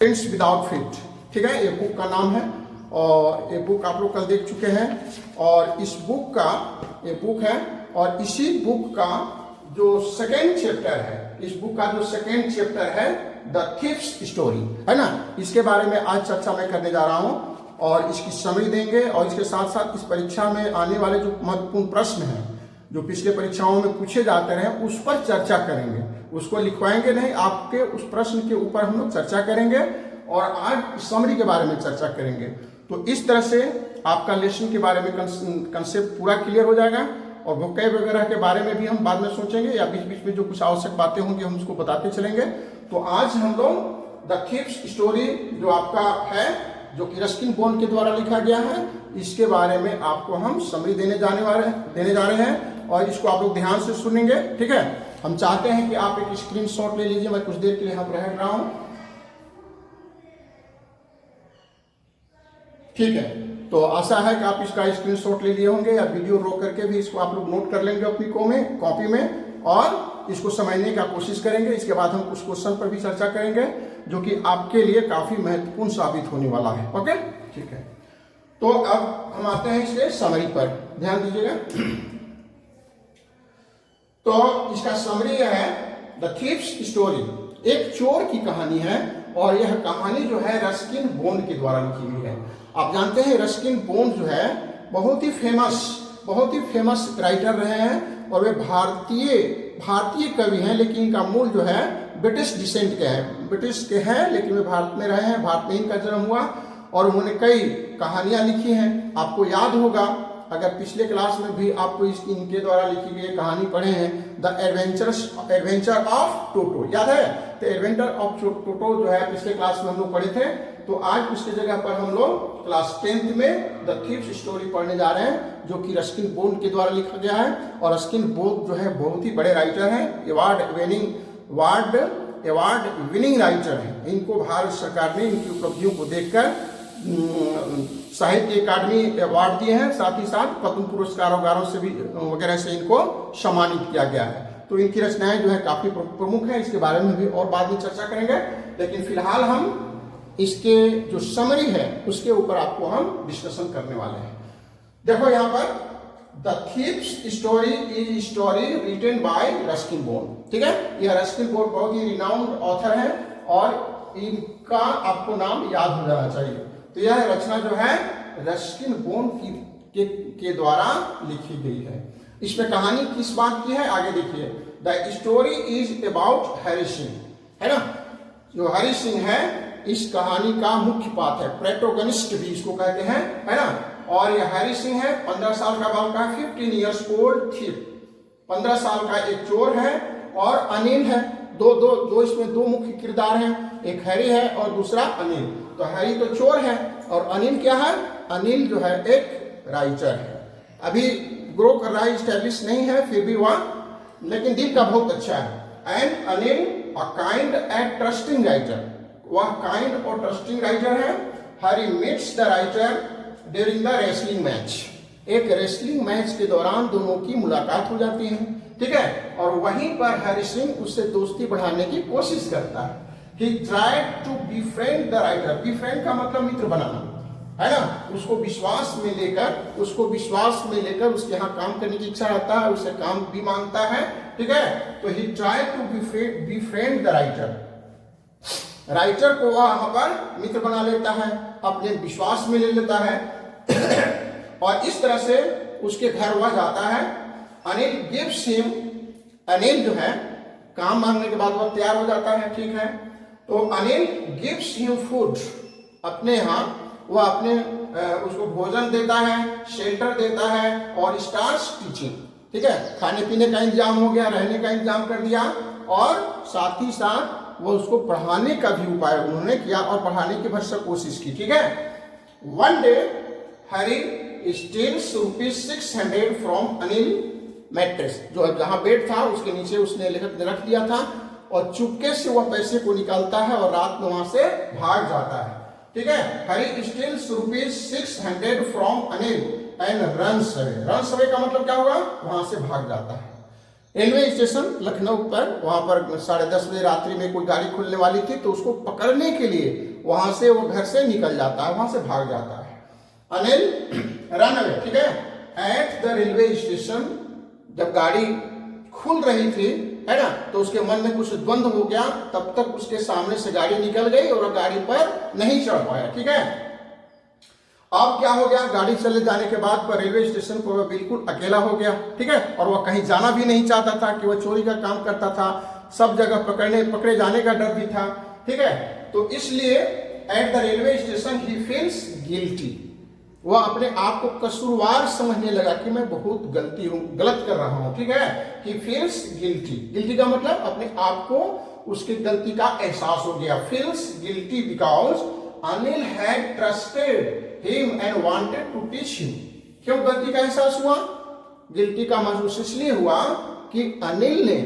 Friends without fit, ठीक है, ये बुक का नाम है और ये बुक आप लोग कल देख चुके हैं। और इस बुक का ये बुक है और इसी बुक का जो सेकेंड चैप्टर है, इस बुक का जो सेकेंड चैप्टर है द थीफ्स स्टोरी, है ना, इसके बारे में आज चर्चा मैं करने जा रहा हूँ और इसकी समरी देंगे और इसके साथ साथ इस परीक्षा में आने वाले जो महत्वपूर्ण प्रश्न हैं जो पिछले परीक्षाओं में पूछे जाते रहे उस पर चर्चा करेंगे। उसको लिखवाएंगे नहीं, आपके उस प्रश्न के ऊपर हम लोग चर्चा करेंगे और आज समरी के बारे में चर्चा करेंगे। तो इस तरह से आपका लेसन के बारे में कंसेप्ट पूरा क्लियर हो जाएगा और वोकैब वगैरह के बारे में भी हम बाद में सोचेंगे या बीच बीच में जो कुछ आवश्यक बातें होंगी हम उसको बताते चलेंगे। तो आज हम लोग द थीफ्स स्टोरी जो आपका है, जो कि रस्किन बॉन्ड के द्वारा लिखा गया है, इसके बारे में आपको हम समरी देने जा रहे हैं और इसको आप लोग ध्यान से सुनेंगे, ठीक है। हम चाहते हैं कि आप एक स्क्रीनशॉट ले लीजिए, मैं कुछ देर के लिए यहाँ पर रह रहा हूँ, ठीक है। तो आशा है कि आप इसका स्क्रीनशॉट ले लिए होंगे या वीडियो रोक करके भी इसको आप लोग नोट कर लेंगे अपनी कॉपी में और इसको समझने का कोशिश करेंगे। इसके बाद हम कुछ क्वेश्चन पर भी चर्चा करेंगे जो कि आपके लिए काफी महत्वपूर्ण साबित होने वाला है, ओके, ठीक है। तो अब हम आते हैं इसके समरी पर, ध्यान दीजिएगा। तो इसका समरी है द थीफ्स स्टोरी, एक चोर की कहानी है और यह कहानी जो है रस्किन बॉन्ड के द्वारा लिखी हुई है। आप जानते हैं रस्किन बॉन्ड जो है बहुत ही फेमस राइटर रहे हैं और वे भारतीय कवि हैं, लेकिन इनका मूल जो है ब्रिटिश डिसेंट के हैं, ब्रिटिश के हैं, लेकिन वे भारत में रहे हैं, भारत में इनका जन्म हुआ और उन्होंने कई कहानियां लिखी हैं। आपको याद होगा अगर पिछले क्लास में भी आपको इनके द्वारा लिखी गई कहानी पढ़े हैं, द एडवेंचर ऑफ टोटो, याद है? द एडवेंचर ऑफ टोटो जो है पिछले क्लास में हम लोग पढ़े थे। तो आज उसकी जगह पर हम लोग क्लास 10th में द थीफ्स स्टोरी पढ़ने जा रहे हैं जो कि रस्किन बॉन्ड के द्वारा लिखा गया है। और रस्किन बॉन्ड जो है बहुत ही बड़े राइटर हैं, अवार्ड विनिंग राइटर हैं। इनको भारत सरकार ने इनकी उपलब्धियों को देखकर साहित्य अकादमी अवार्ड दिए हैं, साथ ही साथ पद्म पुरस्कार वगैरह से भी वगैरह से इनको सम्मानित किया गया है। तो इनकी रचनाएं जो है काफी प्रमुख है, इसके बारे में भी और बाद में चर्चा करेंगे, लेकिन फिलहाल हम इसके जो समरी है उसके ऊपर आपको हम डिस्कशन करने वाले हैं। देखो यहाँ पर the thief's story is story written by Ruskin Bond, ठीक है। यह रस्किन बॉन्ड बहुत ही रिनाउंड ऑथर है और इनका आपको नाम याद हो जाना चाहिए। तो यह रचना जो है रस्किन बॉन्ड के द्वारा लिखी गई है। इसमें कहानी किस बात की है आगे देखिए। The story is about Harry Singh, है ना, जो हैरी सिंह है इस कहानी का मुख्य पात्र है, प्रोटोगनिस्ट भी इसको कहते हैं, है ना। और यह हैरी सिंह है, 15 साल का बालक, 15 years old थीफ, 15 साल का एक चोर है और अनिल है। दो इसमें दो मुख्य किरदार हैं, एक हैरी है और दूसरा अनिल। तो हैरी तो चोर है और अनिल क्या है? अनिल जो है एक राइटर है, अभी ग्रो कर रहा है, स्टैब्लिश नहीं है, फिर भी वह, लेकिन दिल का बहुत अच्छा है। And Anil a kind and trusting writer, वह काइंड और ट्रस्टिंग राइटर है। Harry meets the writer during the wrestling match, एक रेसलिंग मैच के दौरान दोनों की मुलाकात हो जाती है, ठीक है। और वहीं पर हैरी सिंह उससे दोस्ती बढ़ाने की कोशिश करता है। He tried to befriend the writer, befriend का मतलब मित्र बनाना, है ना, उसको विश्वास में लेकर उसके यहाँ काम करने की इच्छा रहता है, उससे काम भी मांगता है, ठीक है। तो he tried to befriend the writer, writer को वहां पर मित्र बना लेता है, अपने विश्वास में ले लेता है और इस तरह से उसके घर वह जाता है। अनिल गिव्स हिम, अनिल जो है काम मांगने के बाद वह तैयार हो जाता है, ठीक है। तो अनिल गिव्स हिम फूड, अपने यहाँ वह अपने उसको भोजन देता है, शेल्टर देता है और स्टार्ट्स टीचिंग, ठीक है। खाने पीने का इंतजाम हो गया, रहने का इंतजाम कर दिया और साथ ही साथ वो उसको पढ़ाने का भी उपाय उन्होंने किया और पढ़ाने की भरसक कोशिश की, ठीक है। One day Harry steals ₹600 from Anil mattress, जो जहां बेड था उसके नीचे उसने रख दिया था और चुपके से वह पैसे को निकालता है और रात में वहां से भाग जाता है, ठीक है। Harry steals ₹600 from Anil and runs away का मतलब क्या होगा? वहां से भाग जाता है। रेलवे स्टेशन लखनऊ पर, वहां पर 10:30 बजे रात्रि में कोई गाड़ी खुलने वाली थी, तो उसको पकड़ने के लिए वहां से वो घर से निकल जाता है, वहां से भाग जाता है। अनिल रन अवे, ठीक है। एट द रेलवे स्टेशन, जब गाड़ी खुल रही थी, है ना, तो उसके मन में कुछ द्वंद्व हो गया, तब तक उसके सामने से गाड़ी निकल गई और वो गाड़ी पर नहीं चढ़ पाया, ठीक है। अब क्या हो गया, गाड़ी चले जाने के बाद पर रेलवे स्टेशन पर वह बिल्कुल अकेला हो गया, ठीक है, और वह कहीं जाना भी नहीं चाहता था कि वह चोरी का काम करता था, सब जगह पकड़े जाने का डर भी था, ठीक है। तो इसलिए at the railway station he feels guilty, वह अपने आप को कसूरवार समझने लगा कि मैं बहुत गलत कर रहा हूं, ठीक है। ही फील्स गिल्टी, गिल्टी का मतलब अपने आप को उसकी गलती का एहसास हो गया। Feels guilty because Anil had trusted him and wanted to teach him। क्यों गलती का एहसास हुआ? गिल्टी का महसूस इसलिए हुआ कि अनिल ने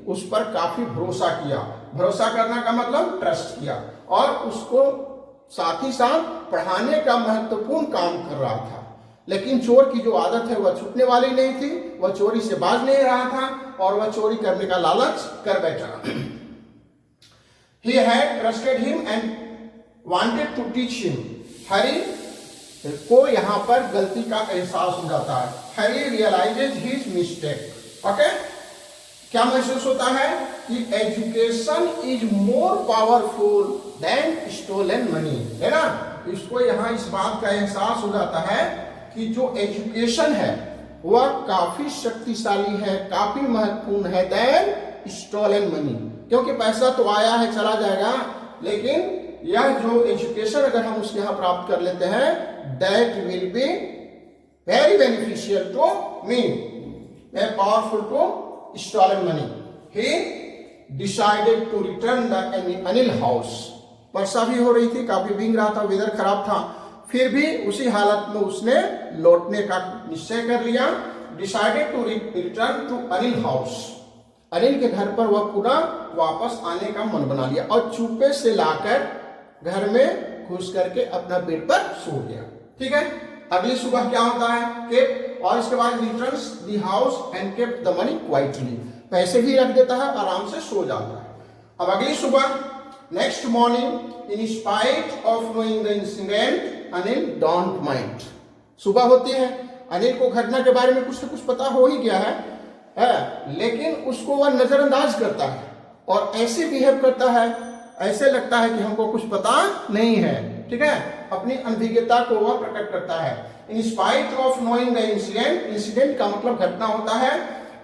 उस पर काफी भरोसा किया। भरोसा करना का मतलब ट्रस्ट किया, और उसको साथ ही साथ पढ़ाने का महत्वपूर्ण काम कर रहा था। लेकिन चोर की जो आदत है वह छूटने वाली नहीं थी, वह चोरी से बाज नहीं रहा था और वह चोरी करने का लालच कर बैठा। He had trusted him and wanted to teach him। हरी को यहां पर गलती का एहसास हो जाता है। Harry realises his mistake. Okay, क्या महसूस होता है कि education is more powerful than stolen money, है ना। इसको यहां इस बात का एहसास हो जाता है कि जो एजुकेशन है वह काफी शक्तिशाली है, काफी महत्वपूर्ण है देन स्टोलन मनी। क्योंकि पैसा तो आया है चला जाएगा, लेकिन यह जो एजुकेशन अगर हम उसके यहां प्राप्त कर लेते हैं, that will be very beneficial to me, powerful to stolen money. He decided to return the Anil house. वर्षा भी हो रही थी, काफी भीग रहा था, वेदर खराब था, फिर भी उसी हालत में उसने लौटने का निश्चय कर लिया। Decided to return to Anil house. Anil के घर पर वह पुनः वापस आने का मन बना लिया और चुपे से लाकर घर में घुस करके अपना बेड पर सो गया, ठीक है। अगली सुबह क्या होता है, केप, और इसके बाद returns the house and kept the money quietly. पैसे भी रख देता है, आराम से सो जाता है। अब अगली सुबह, next morning, in spite of knowing the incident, Anil don't mind. सुबह होती है, अनिल को घटना के बारे में कुछ न कुछ पता हो ही गया है, लेकिन उसको वह नजरअंदाज करता है और ऐसे बिहेव करता है, ऐसे लगता है कि हमको कुछ पता नहीं है, ठीक है। अपनी अनभिज्ञता को वह प्रकट करता है। In spite of knowing the incident, incident का मतलब घटना होता है।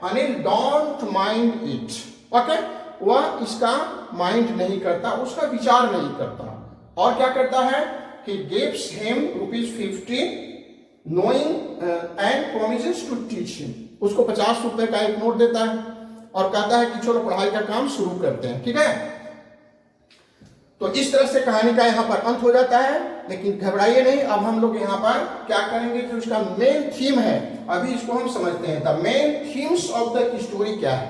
Anil don't mind it, okay, वह इसका माइंड नहीं करता, उसका विचार नहीं करता। और क्या करता है, he gives him ₹50 knowing and promises to teach him। उसको 50 रुपए का एक नोट देता है और कहता है कि चलो पढ़ाई का काम शुरू करते हैं, ठीक है। तो इस तरह से कहानी का यहाँ पर अंत हो जाता है, लेकिन घबराइए नहीं। अब हम लोग यहाँ पर क्या करेंगे कि उसका मेन थीम है, अभी इसको हम समझते हैं। The main themes of the story क्या है,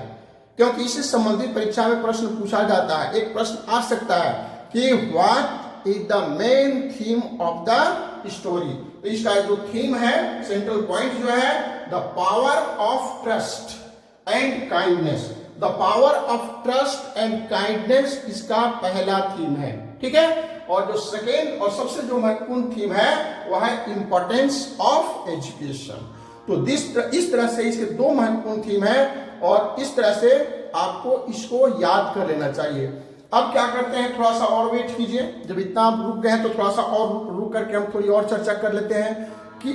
क्योंकि इससे संबंधित परीक्षा में प्रश्न पूछा जाता है। एक प्रश्न आ सकता है कि what is the main theme of the story. तो इसका जो थीम है, सेंट्रल पॉइंट जो है, the power of trust and kindness. The power of trust and kindness इसका पहला थीम है, ठीक है। और जो सेकेंड और सबसे जो महत्वपूर्ण थीम है वह है इंपॉर्टेंस ऑफ एजुकेशन। तो इस तरह से इसके दो महत्वपूर्ण थीम है और इस तरह से आपको इसको याद कर लेना चाहिए। अब क्या करते हैं, थोड़ा सा और वेट कीजिए। जब इतना आप रुक गए तो थोड़ा सा और रुक करके हम थोड़ी और चर्चा कर लेते हैं कि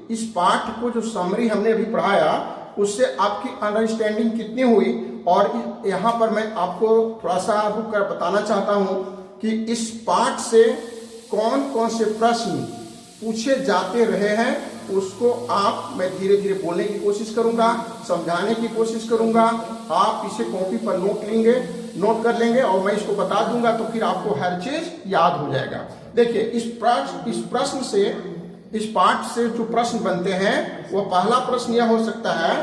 इस पाठ को जो समरी हमने अभी पढ़ाया उससे आपकी अंडरस्टैंडिंग कितनी हुई। और यहाँ पर मैं आपको थोड़ा सा रुक कर बताना चाहता हूँ कि इस पाठ से कौन कौन से प्रश्न पूछे जाते रहे हैं, उसको मैं धीरे धीरे बोलने की कोशिश करूंगा, समझाने की कोशिश करूंगा। आप इसे कॉपी पर नोट कर लेंगे और मैं इसको बता दूंगा, तो फिर आपको हर चीज याद हो जाएगा। देखिए, इस पाठ से जो प्रश्न बनते हैं, वो पहला प्रश्न यह हो सकता है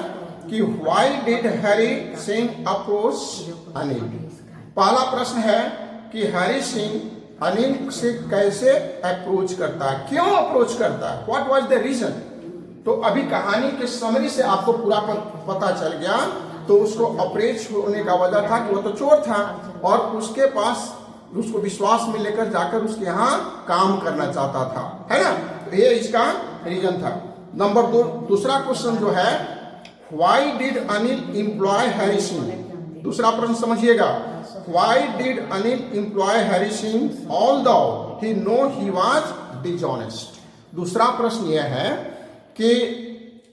कि why did Harry Singh approach Anil. पहला प्रश्न है कि हैरी सिंह अनिल से कैसे अप्रोच करता है, क्यों अप्रोच करता है, व्हाट वाज द रीजन। तो अभी कहानी के समरी से आपको पूरा पता चल गया। तो उसको अप्रोच होने का वजह था कि वो तो चोर था और उसके पास उसको विश्वास में लेकर जाकर उसके यहाँ काम करना चाहता था, है ना। तो ये इसका रीजन था। नंबर 2, दूसरा क्वेश्चन जो है, why did Anil employ Harry Singh. दूसरा प्रश्न समझिएगा, why did Anil employ Harry Singh although he know he was dishonest. दूसरा प्रश्न यह है कि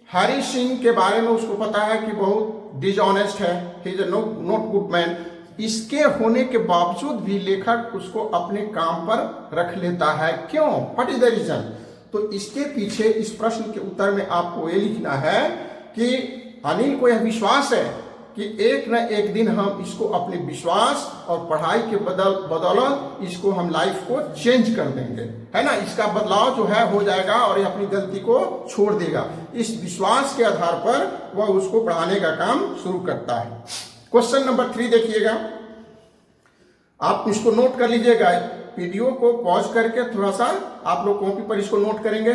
हैरी सिंह के बारे में उसको पता है कि बहुत डिसऑनेस्ट है, he is not good man, इसके होने के बावजूद भी लेखक उसको अपने काम पर रख लेता है, क्यों, व्हाट इज द रीजन। तो इसके पीछे इस प्रश्न के उत्तर में आपको ये लिखना है कि अनिल को यह विश्वास है कि एक न एक दिन हम इसको अपने विश्वास और पढ़ाई के बदौलत इसको हम लाइफ को चेंज कर देंगे, है ना। इसका बदलाव जो है हो जाएगा और ये अपनी गलती को छोड़ देगा। इस विश्वास के आधार पर वह उसको पढ़ाने का काम शुरू करता है। क्वेश्चन नंबर 3 देखिएगा, आप इसको नोट कर लीजिएगा, वीडियो को पॉज करके थोड़ा सा आप लोग कॉपी पर इसको नोट करेंगे।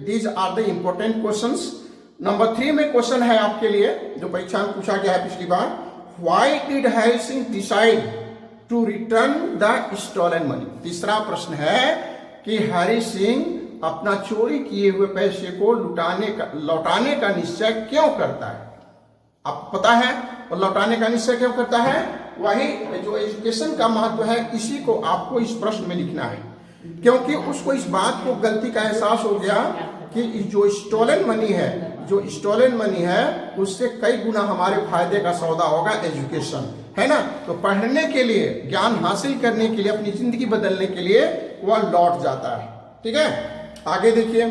These are the important questions. Number 3 में क्वेश्चन है आपके लिए जो परीक्षा में पूछा गया है पिछली बार, why did Harry Singh decide to return the stolen money. तीसरा प्रश्न है कि हैरी सिंह अपना चोरी किए हुए पैसे को लौटाने का निश्चय क्यों करता है। आपको पता है और लौटाने का निश्चय क्यों करता है, वही जो एजुकेशन का महत्व है इसी को आपको इस प्रश्न में लिखना है, क्योंकि उसको इस बात को गलती का एहसास हो गया कि जो स्टोलन मनी है उससे कई गुना हमारे फायदे का सौदा होगा एजुकेशन, है ना। तो पढ़ने के लिए, ज्ञान हासिल करने के लिए, अपनी जिंदगी बदलने के लिए वह लौट जाता है, ठीक है। आगे देखिए,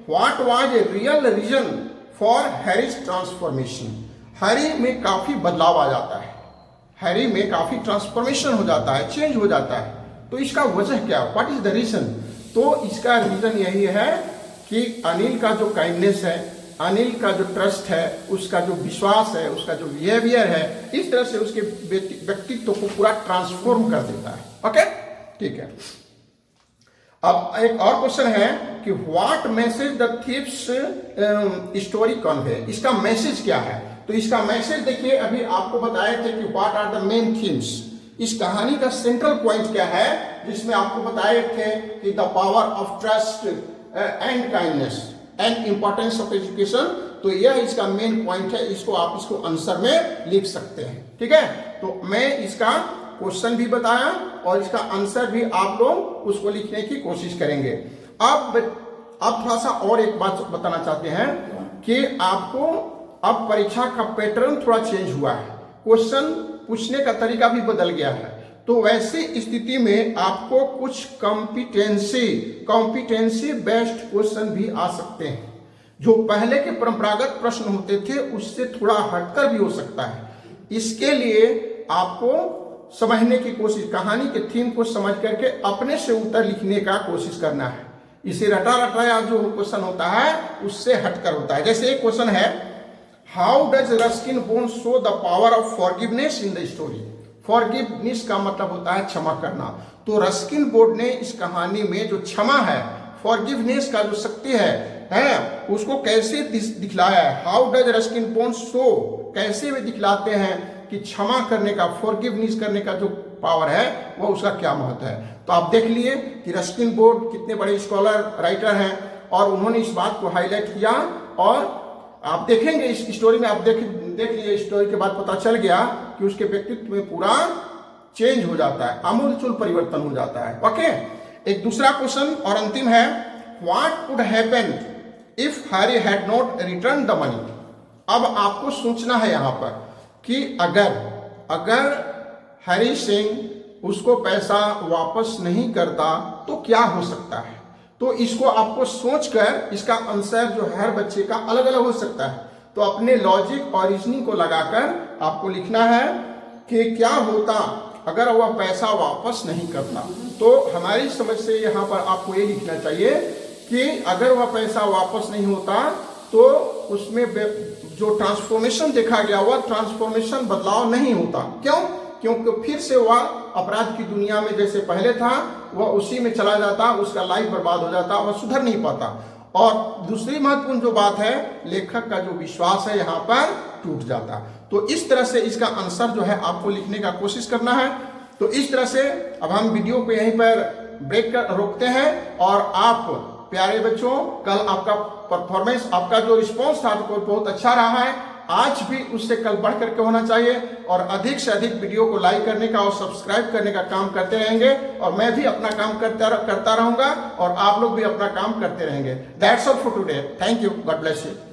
what was a real reason for Harry's transformation. Harry में काफी बदलाव आ जाता है, हैरी में काफी ट्रांसफॉर्मेशन हो जाता है, चेंज हो जाता है। तो इसका वजह क्या, व्हाट इज द रीजन। तो इसका रीजन यही है कि अनिल का जो काइंडनेस है, अनिल का जो ट्रस्ट है, उसका जो विश्वास है, उसका जो बिहेवियर है, इस तरह से उसके व्यक्तित्व को पूरा ट्रांसफॉर्म कर देता है। ओके, ठीक है। अब एक और क्वेश्चन है कि what message the thieves story convey. इसका मैसेज क्या है। तो इसका मैसेज देखिए, अभी आपको बताए थे कि what are the main themes. इस कहानी का सेंट्रल पॉइंट क्या है, जिसमें आपको बताए थे कि the power of trust and kindness and importance of education. तो यह इसका मेन पॉइंट है, इसको आप इसको आंसर में लिख सकते हैं, ठीक है। तो मैं इसका क्वेश्चन भी बताया और इसका आंसर भी आप लोग उसको लिखने की कोशिश करेंगे। अब थोड़ा सा और एक बात बताना चाहते हैं कि आपको अब परीक्षा का पैटर्न थोड़ा चेंज हुआ है, क्वेश्चन पूछने का तरीका भी बदल गया है। तो वैसी स्थिति में आपको कुछ कॉम्पिटेंसी बेस्ड क्वेश्चन भी आ सकते हैं, जो पहले के परंपरागत प्रश्न होते थे उससे थोड़ा हटकर भी हो सकता है। इसके लिए आपको समझने की कोशिश, कहानी के थीम को समझ करके अपने से उत्तर लिखने का कोशिश करना है। इसे रटा रटाया जो क्वेश्चन होता है उससे हटकर होता है। जैसे एक क्वेश्चन है, how does Ruskin bone show the power of forgiveness in the story. Forgiveness का मतलब होता है क्षमा करना। तो रस्किन बोर्ड ने इस कहानी में जो क्षमा है, फॉरगिवनेस का जो शक्ति है उसको कैसे दिखलाया है। How does Ruskin bone show, कैसे वे दिखलाते हैं कि क्षमा करने का, फॉरगिवनेस करने का जो पावर है वो उसका क्या महत्व है। तो आप देख लिए कि रस्किन बोर्ड कितने बड़े स्कॉलर राइटर हैं और उन्होंने इस बात को हाईलाइट किया। और आप देखेंगे इस स्टोरी में, आप देख लिए स्टोरी के बाद पता चल गया कि उसके व्यक्तित्व में पूरा चेंज हो जाता है, आमूलचूल परिवर्तन हो जाता है। ओके, एक दूसरा क्वेश्चन और अंतिम है, what would happen if Harry had not return the money. अब आपको सोचना है यहाँ पर कि अगर हैरी सिंह उसको पैसा वापस नहीं करता तो क्या हो सकता है। तो इसको आपको सोचकर इसका आंसर जो है हर बच्चे का अलग अलग हो सकता है। तो अपने लॉजिक और रीजनिंग को लगाकर आपको लिखना है कि क्या होता अगर वह पैसा वापस नहीं करता। तो हमारी समझ से यहाँ पर आपको ये लिखना चाहिए कि अगर वह पैसा वापस नहीं होता तो उसमें जो ट्रांसफॉर्मेशन देखा गया वह ट्रांसफॉर्मेशन बदलाव नहीं होता। क्यों? क्योंकि फिर से वह अपराध की दुनिया में जैसे पहले था वह उसी में चला जाता, उसका लाइफ बर्बाद हो जाता, वह सुधर नहीं पाता। और दूसरी महत्वपूर्ण जो बात है, लेखक का जो विश्वास है यहाँ पर टूट जाता। तो इस तरह से इसका आंसर जो है आपको लिखने का कोशिश करना है। तो इस तरह से अब हम वीडियो को यहीं पर ब्रेक कर रोकते हैं। और आप प्यारे बच्चों, कल आपका परफॉर्मेंस, आपका जो रिस्पॉन्स था तो बहुत अच्छा रहा है। आज भी उससे कल बढ़ करके होना चाहिए और अधिक से अधिक वीडियो को लाइक करने का और सब्सक्राइब करने का काम करते रहेंगे। और मैं भी अपना काम करता रहूंगा और आप लोग भी अपना काम करते रहेंगे। That's all for today. Thank you. God bless you.